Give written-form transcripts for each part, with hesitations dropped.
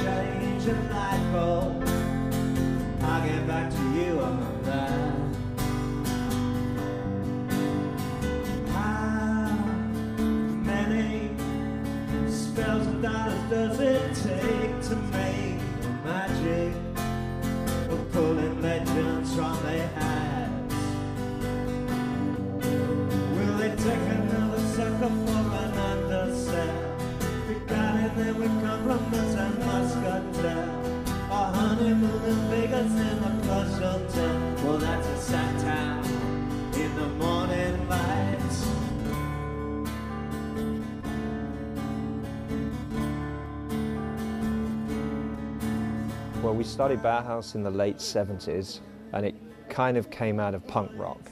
change a light bulb, I'll get back to you on that. How many spells of dollars does it take to make the magic of pulling legends from their hats? Will they take another sucker for an undersell? We got it, then we compliments and muscatel. Our honeymoon in Vegas in the plush hotel. Well, that's a sad town in the morning lights. Well, we started BAUHAUS in the late 70s, and it kind of came out of punk rock.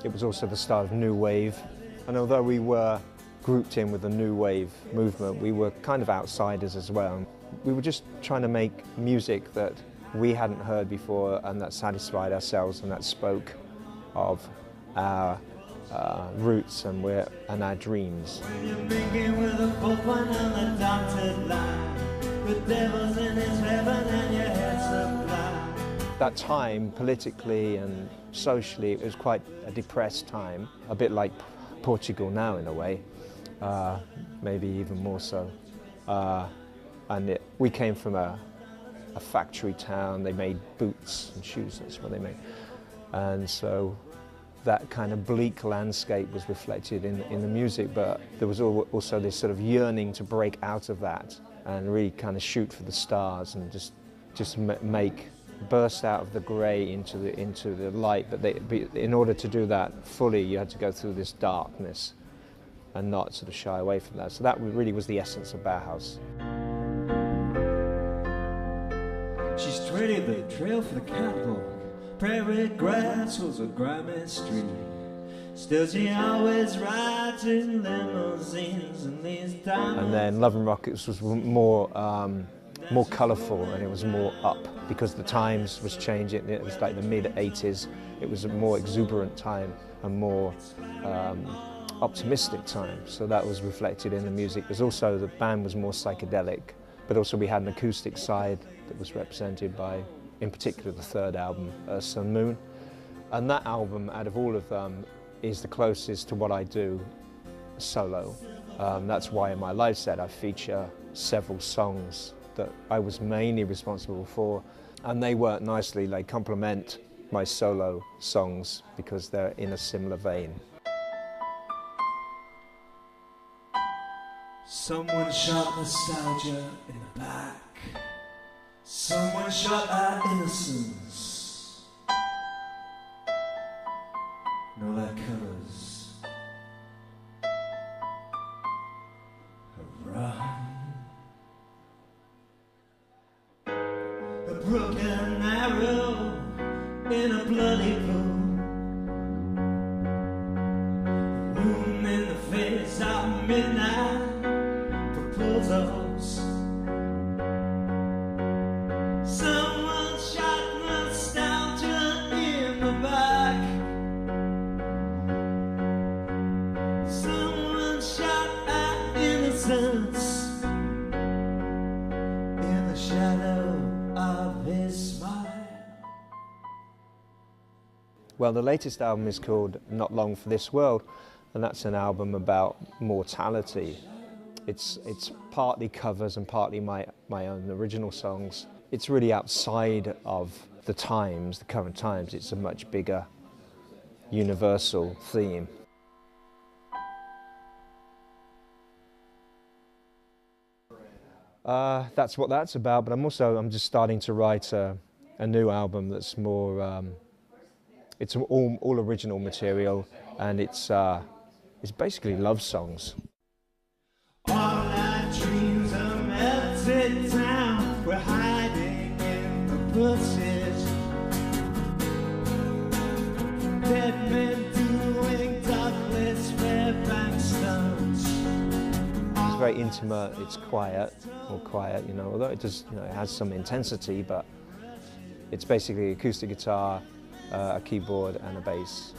It was also the start of new wave, and although we were grouped in with the new wave movement, we were kind of outsiders as well. We were just trying to make music that we hadn't heard before and that satisfied ourselves and that spoke of our roots and our dreams. When you're making with a Pope on the dotted line, the devil's in his heaven and your head's supply. That time, politically and socially, it was quite a depressed time, a bit like Portugal now in a way, maybe even more so. We came from a factory town. They made boots and shoes, that's what they made. And so that kind of bleak landscape was reflected in the music, but there was also this sort of yearning to break out of that and really kind of shoot for the stars and just burst out of the grey into the light. But in order to do that fully, you had to go through this darkness and not sort of shy away from that. So that really was the essence of BAUHAUS. She's treaded the trail for the catwalk. Prairie grass was a grimy street. Still she always rides in limousines and these diamonds. And then Love and Rockets was more colourful, and it was more up because the times was changing. It was like the mid-80s. It was a more exuberant time and more optimistic time. So that was reflected in the music. There's also the band was more psychedelic, but also we had an acoustic side that was represented by, in particular, the third album, Sun Moon. And that album, out of all of them, is the closest to what I do solo. That's why in my live set I feature several songs that I was mainly responsible for, and they work nicely. They complement my solo songs because they're in a similar vein. Someone shot nostalgia in the back. Someone shot our innocence. And all our colours have run. A broken arrow in a bloody pool. Moon in the face of midnight. Proposals. Someone shot nostalgia in the back. Someone shot our innocence in the shadow of his smile. Well, the latest album is called Not Long for This World, and that's an album about mortality. It's partly covers and partly my own original songs. It's really outside of the times, the current times. It's a much bigger, universal theme. That's what that's about, but I'm just starting to write a new album that's more, it's all original material, and it's basically love songs. All our dreams are melted down. We're hiding in the bushes. Dead men doing Douglas Fairbanks stunts. It's very intimate. It's quiet, more quiet, you know. Although it does, you know, it has some intensity, but it's basically acoustic guitar, a keyboard, and a bass.